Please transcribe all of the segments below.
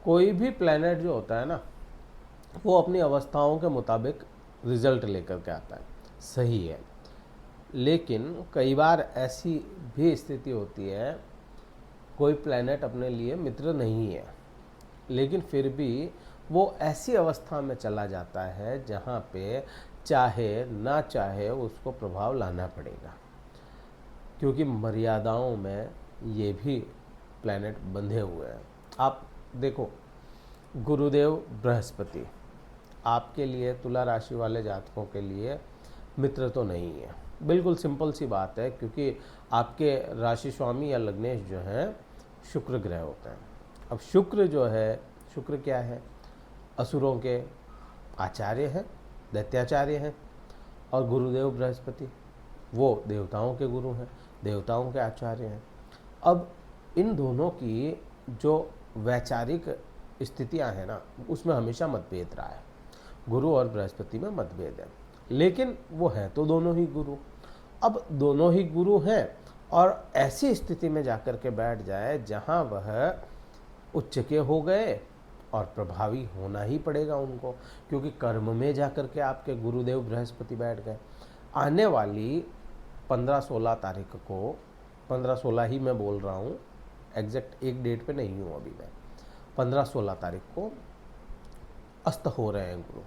कोई भी प्लैनेट जो होता है ना, वो अपनी अवस्थाओं के मुताबिक रिजल्ट लेकर के आता है, सही है। लेकिन कई बार ऐसी भी स्थिति होती है, कोई प्लैनेट अपने लिए मित्र नहीं है, लेकिन फिर भी वो ऐसी अवस्था में चला जाता है जहाँ पे चाहे ना चाहे उसको प्रभाव लाना पड़ेगा, क्योंकि मर्यादाओं में ये भी प्लैनेट बंधे हुए हैं। आप देखो, गुरुदेव बृहस्पति आपके लिए, तुला राशि वाले जातकों के लिए मित्र तो नहीं है। बिल्कुल सिंपल सी बात है, क्योंकि आपके राशि स्वामी या लग्नेश जो हैं शुक्र ग्रह होते हैं। अब शुक्र जो है, शुक्र क्या है? असुरों के आचार्य हैं, दैत्याचार्य हैं। और गुरुदेव बृहस्पति वो देवताओं के गुरु हैं, देवताओं के आचार्य हैं। अब इन दोनों की जो वैचारिक स्थितियां हैं ना, उसमें हमेशा मतभेद रहा है। गुरु और बृहस्पति में मतभेद है, लेकिन वो हैं तो दोनों ही गुरु। अब दोनों ही गुरु हैं और ऐसी स्थिति में जाकर के बैठ जाए जहां वह उच्च के हो गए, और प्रभावी होना ही पड़ेगा उनको, क्योंकि कर्म में जाकर के आपके गुरुदेव बृहस्पति बैठ गए। आने वाली 15-16 तारीख को, 15-16 ही मैं बोल रहा हूँ, एग्जैक्ट एक डेट पे नहीं हूँ अभी मैं, 15-16 तारीख को अस्त हो रहे हैं गुरु।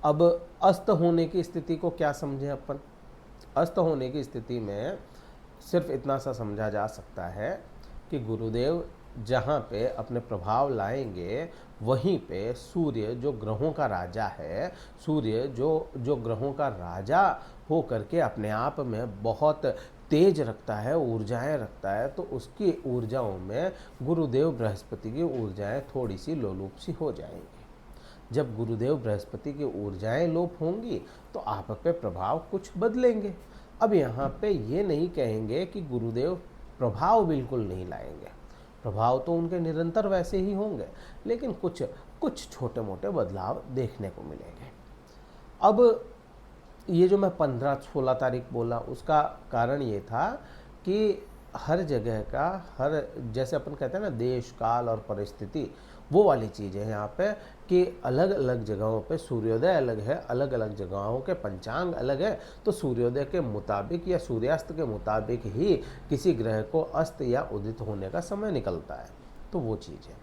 अब अस्त होने की स्थिति को क्या समझें अपन? अस्त होने की स्थिति में सिर्फ इतना सा समझा जा सकता है कि गुरुदेव जहाँ पे अपने प्रभाव लाएंगे, वहीं पे सूर्य जो ग्रहों का राजा है, सूर्य जो ग्रहों का राजा हो करके अपने आप में बहुत तेज रखता है, ऊर्जाएं रखता है, तो उसकी ऊर्जाओं में गुरुदेव बृहस्पति की ऊर्जाएं थोड़ी सी लोलुप सी हो जाएंगी। जब गुरुदेव बृहस्पति की ऊर्जाएं लोप होंगी तो आप पे प्रभाव कुछ बदलेंगे। अब यहाँ पे ये नहीं कहेंगे कि गुरुदेव प्रभाव बिल्कुल नहीं लाएंगे, प्रभाव तो उनके निरंतर वैसे ही होंगे, लेकिन कुछ छोटे मोटे बदलाव देखने को मिलेंगे। अब ये जो मैं 15-16 तारीख बोला, उसका कारण ये था कि हर जगह का, हर, जैसे अपन कहते हैं ना, देश काल और परिस्थिति, वो वाली चीज़ है यहाँ पे कि अलग अलग जगहों पे सूर्योदय अलग है, अलग अलग जगहों के पंचांग अलग है। तो सूर्योदय के मुताबिक या सूर्यास्त के मुताबिक ही किसी ग्रह को अस्त या उदित होने का समय निकलता है। तो वो चीज़ है,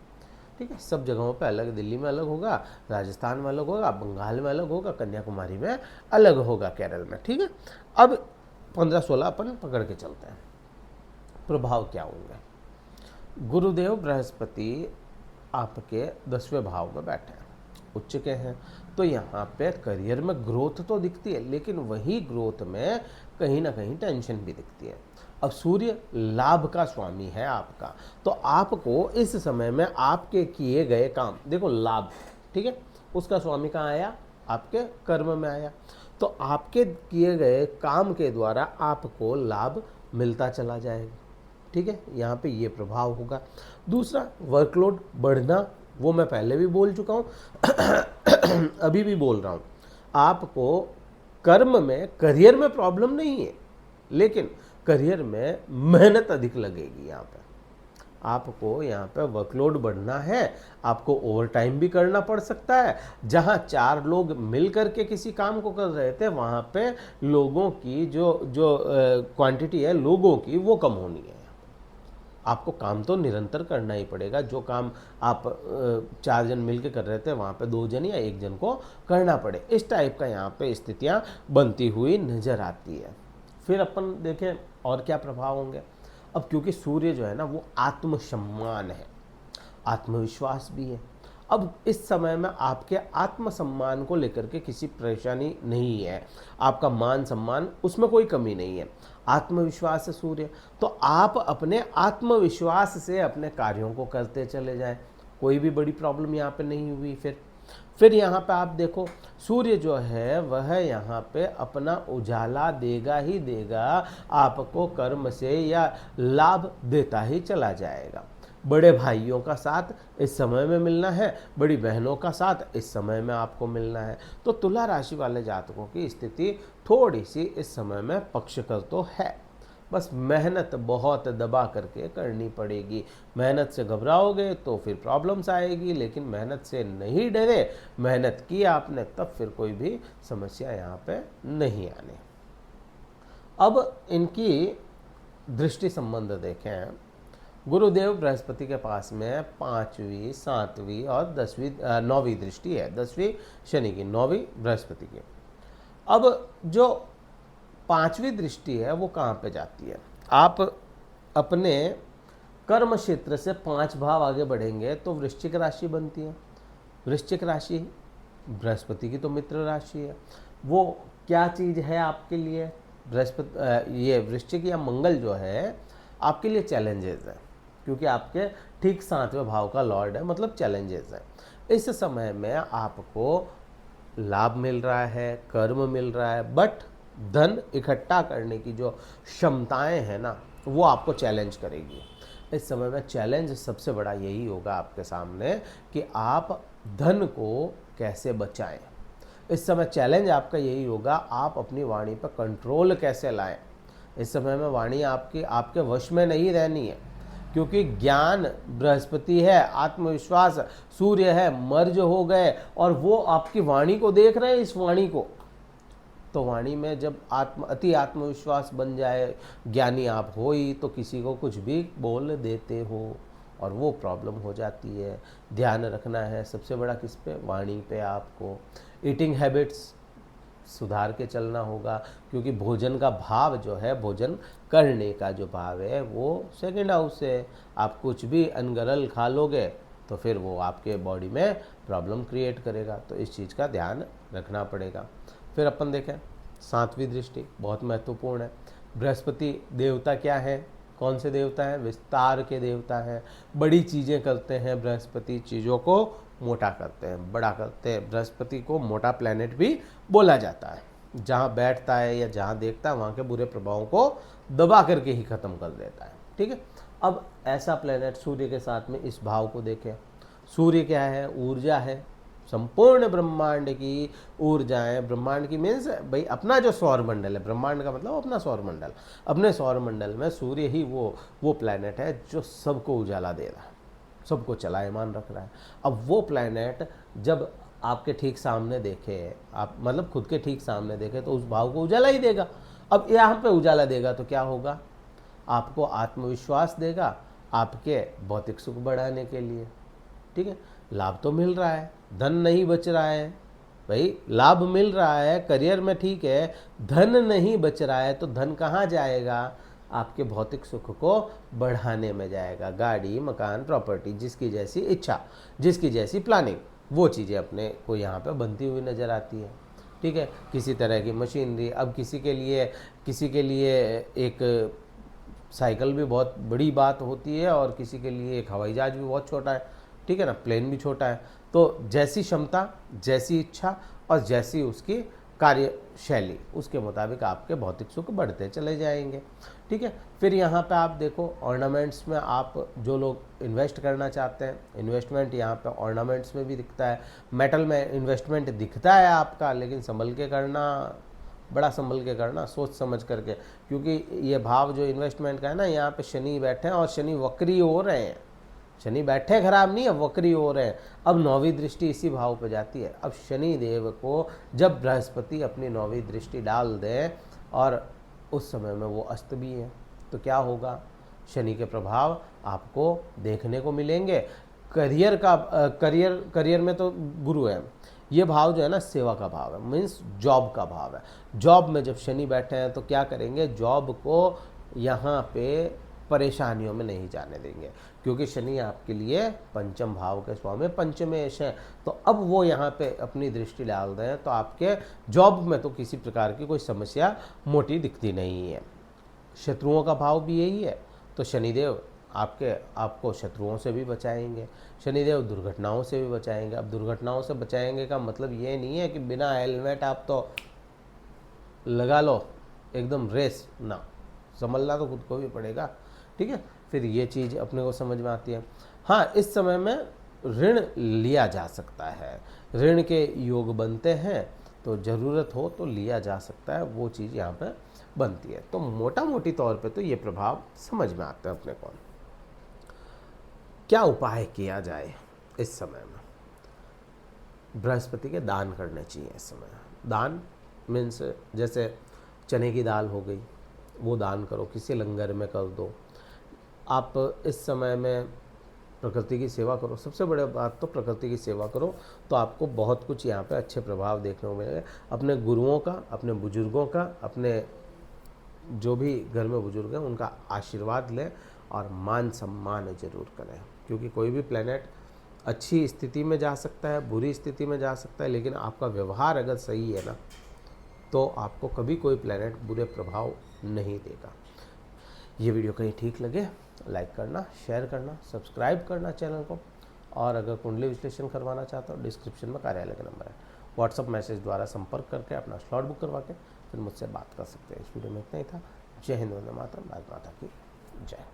ठीक है। सब जगहों पे अलग, दिल्ली में अलग होगा, राजस्थान में अलग होगा, बंगाल में अलग होगा, कन्याकुमारी में अलग होगा, केरल में, ठीक है। अब 15-16 अपन पकड़ के चलते हैं। प्रभाव क्या होंगे? गुरुदेव बृहस्पति आपके 10वें भाव में बैठे हैं, उच्च के हैं, तो यहाँ पे करियर में ग्रोथ तो दिखती है, लेकिन वही ग्रोथ में कहीं ना कहीं टेंशन भी दिखती है। अब सूर्य लाभ का स्वामी है आपका, तो आपको इस समय में आपके किए गए काम, देखो लाभ, ठीक है, उसका स्वामी कहाँ आया? आपके कर्म में आया। तो आपके किए गए काम के द्वारा आपको लाभ मिलता चला जाएगा, ठीक है। यहाँ पे ये प्रभाव होगा। दूसरा, वर्कलोड बढ़ना, वो मैं पहले भी बोल चुका हूँ अभी भी बोल रहा हूँ। आपको कर्म में, करियर में प्रॉब्लम नहीं है, लेकिन करियर में मेहनत अधिक लगेगी। यहाँ पे आपको, यहाँ पे वर्कलोड बढ़ना है, आपको ओवर टाइम भी करना पड़ सकता है। जहाँ 4 लोग मिल करके किसी काम को कर रहे थे, वहाँ पे लोगों की जो क्वांटिटी है लोगों की, वो कम होनी है। आपको काम तो निरंतर करना ही पड़ेगा। जो काम आप 4 जन मिलकर कर रहे थे, वहाँ पे 2 जन या 1 जन को करना पड़े, इस टाइप का यहाँ पे स्थितियाँ बनती हुई नजर आती है। फिर अपन देखें और क्या प्रभाव होंगे। अब क्योंकि सूर्य जो है ना, वो आत्मसम्मान है, आत्मविश्वास भी है। अब इस समय में आपके आत्मसम्मान को लेकर के किसी परेशानी नहीं है, आपका मान सम्मान, उसमें कोई कमी नहीं है। आत्मविश्वास है सूर्य, तो आप अपने आत्मविश्वास से अपने कार्यों को करते चले जाएं, कोई भी बड़ी प्रॉब्लम यहाँ पे नहीं हुई। फिर यहाँ पे आप देखो, सूर्य जो है वह यहाँ पे अपना उजाला देगा ही देगा, आपको कर्म से या लाभ देता ही चला जाएगा। बड़े भाइयों का साथ इस समय में मिलना है, बड़ी बहनों का साथ इस समय में आपको मिलना है। तो तुला राशि वाले जातकों की स्थिति थोड़ी सी इस समय में पक्षकर तो है। बस मेहनत बहुत दबा करके करनी पड़ेगी। मेहनत से घबराओगे तो फिर प्रॉब्लम्स आएगी, लेकिन मेहनत से नहीं डरे, मेहनत की आपने, तब फिर कोई भी समस्या यहाँ पे नहीं आने। अब इनकी दृष्टि संबंध देखें। गुरुदेव बृहस्पति के पास में 5वीं, 7वीं और 10वीं 9वीं दृष्टि है। 10वीं शनि की, 9वीं बृहस्पति की। अब जो 5वीं दृष्टि है वो कहाँ पे जाती है? आप अपने कर्म क्षेत्र से 5 भाव आगे बढ़ेंगे तो वृश्चिक राशि बनती है। वृश्चिक राशि बृहस्पति की तो मित्र राशि है। वो क्या चीज़ है आपके लिए? बृहस्पति, ये वृश्चिक या मंगल जो है आपके लिए चैलेंजेस है, क्योंकि आपके ठीक 7वें भाव का लॉर्ड है, मतलब चैलेंजेस है। इस समय में आपको लाभ मिल रहा है, कर्म मिल रहा है, बट धन इकट्ठा करने की जो क्षमताएं हैं ना, वो आपको चैलेंज करेगी। इस समय में चैलेंज सबसे बड़ा यही होगा आपके सामने कि आप धन को कैसे बचाएं। इस समय चैलेंज आपका यही होगा, आप अपनी वाणी पर कंट्रोल कैसे लाएं। इस समय में वाणी आपके वश में नहीं रहनी है, क्योंकि ज्ञान बृहस्पति है, आत्मविश्वास सूर्य है, मर्ज हो गए और वो आपकी वाणी को देख रहे हैं, इस वाणी को। तो वाणी में जब अति आत्मविश्वास बन जाए, ज्ञानी आप हो ही, तो किसी को कुछ भी बोल देते हो और वो प्रॉब्लम हो जाती है। ध्यान रखना है सबसे बड़ा किस पे? वाणी पे। आपको ईटिंग हैबिट्स सुधार के चलना होगा, क्योंकि भोजन का भाव जो है, भोजन करने का जो भाव है वो सेकंड हाउस है। आप कुछ भी अनगरल खा लोगे तो फिर वो आपके बॉडी में प्रॉब्लम क्रिएट करेगा, तो इस चीज़ का ध्यान रखना पड़ेगा। फिर अपन देखें 7वीं दृष्टि बहुत महत्वपूर्ण है। बृहस्पति देवता क्या है? कौन से देवता हैं? विस्तार के देवता हैं। बड़ी चीज़ें करते हैं बृहस्पति, चीज़ों को मोटा करते हैं, बड़ा करते हैं। बृहस्पति को मोटा प्लैनेट भी बोला जाता है। जहाँ बैठता है या जहाँ देखता है वहाँ के बुरे प्रभावों को दबा करके ही ख़त्म कर देता है। ठीक है। अब ऐसा प्लैनेट सूर्य के साथ में इस भाव को देखें। सूर्य क्या है? ऊर्जा है। संपूर्ण ब्रह्मांड की ऊर्जाएं, ब्रह्मांड की मीन्स भाई अपना जो सौर मंडल है, ब्रह्मांड का मतलब अपना सौर मंडल। अपने सौर मंडल में सूर्य ही वो प्लैनेट है जो सबको उजाला दे रहा है, सबको चलायमान रख रहा है। अब वो प्लैनेट जब आपके ठीक सामने देखे, आप मतलब खुद के ठीक सामने देखे, तो उस भाव को उजाला ही देगा। अब यहाँ पे उजाला देगा तो क्या होगा? आपको आत्मविश्वास देगा, आपके भौतिक सुख बढ़ाने के लिए। ठीक है। लाभ तो मिल रहा है, धन नहीं बच रहा है भाई। लाभ मिल रहा है, करियर में ठीक है, धन नहीं बच रहा है, तो धन कहाँ जाएगा? आपके भौतिक सुख को बढ़ाने में जाएगा। गाड़ी, मकान, प्रॉपर्टी, जिसकी जैसी इच्छा, जिसकी जैसी प्लानिंग, वो चीज़ें अपने को यहाँ पे बनती हुई नज़र आती है। ठीक है। किसी तरह की मशीनरी, अब किसी के लिए एक साइकिल भी बहुत बड़ी बात होती है और किसी के लिए एक हवाई जहाज भी बहुत छोटा है। ठीक है ना, प्लेन भी छोटा है। तो जैसी क्षमता, जैसी इच्छा और जैसी उसकी कार्यशैली, उसके मुताबिक आपके भौतिक सुख बढ़ते चले जाएंगे। ठीक है। फिर यहाँ पे आप देखो ऑर्नामेंट्स में, आप जो लोग इन्वेस्ट करना चाहते हैं, इन्वेस्टमेंट यहाँ पे ऑर्नामेंट्स में भी दिखता है। मेटल में इन्वेस्टमेंट दिखता है आपका, लेकिन संभल के करना, बड़ा संभल के करना, सोच समझ करके, क्योंकि ये भाव जो इन्वेस्टमेंट का है ना, यहाँ पे शनि बैठे हैं और शनि वक्री हो रहे हैं। शनि बैठे खराब नहीं है, वक्री हो रहे हैं। अब 9वीं दृष्टि इसी भाव पे जाती है। अब शनि देव को जब बृहस्पति अपनी 9वीं दृष्टि डाल दें और उस समय में वो अस्त भी है, तो क्या होगा? शनि के प्रभाव आपको देखने को मिलेंगे। करियर में तो गुरु है, ये भाव जो है ना सेवा का भाव है, मीन्स जॉब का भाव है। जॉब में जब शनि बैठे हैं तो क्या करेंगे? जॉब को यहाँ पे परेशानियों में नहीं जाने देंगे, क्योंकि शनि आपके लिए पंचम भाव के स्वामी, पंचमेश हैं। तो अब वो यहाँ पे अपनी दृष्टि डाल दें तो आपके जॉब में तो किसी प्रकार की कोई समस्या मोटी दिखती नहीं है। शत्रुओं का भाव भी यही है, तो शनिदेव आपको शत्रुओं से भी बचाएंगे। शनिदेव दुर्घटनाओं से भी बचाएंगे। अब दुर्घटनाओं से बचाएंगे का मतलब ये नहीं है कि बिना हेलमेट आप तो लगा लो एकदम रेस, ना, संभलना तो खुद को भी पड़ेगा। ठीक है। फिर ये चीज़ अपने को समझ में आती है। हाँ, इस समय में ऋण लिया जा सकता है, ऋण के योग बनते हैं, तो ज़रूरत हो तो लिया जा सकता है, वो चीज़ यहाँ पर बनती है। तो मोटा मोटी तौर पे तो ये प्रभाव समझ में आता है अपने को। क्या उपाय किया जाए इस समय में? बृहस्पति के दान करने चाहिए इस समय। दान मीन्स जैसे चने की दाल हो गई, वो दान करो, किसी लंगर में कर दो। आप इस समय में प्रकृति की सेवा करो, सबसे बड़ी बात तो प्रकृति की सेवा करो, तो आपको बहुत कुछ यहाँ पे अच्छे प्रभाव देखने को मिलेंगे। अपने गुरुओं का, अपने बुजुर्गों का, अपने जो भी घर में बुजुर्ग हैं उनका आशीर्वाद लें और मान सम्मान जरूर करें, क्योंकि कोई भी प्लेनेट अच्छी स्थिति में जा सकता है, बुरी स्थिति में जा सकता है, लेकिन आपका व्यवहार अगर सही है ना, तो आपको कभी कोई प्लेनेट बुरे प्रभाव नहीं देगा। ये वीडियो कहीं ठीक लगे लाइक करना, शेयर करना, सब्सक्राइब करना चैनल को, और अगर कुंडली विश्लेषण करवाना चाहते हो डिस्क्रिप्शन में कार्यालय का नंबर है, व्हाट्सअप मैसेज द्वारा संपर्क करके अपना स्लॉट बुक करवा के फिर मुझसे बात कर सकते हैं। इस वीडियो में इतना ही था। जय हिंद, वंदे मातरम, भारत माता की जय।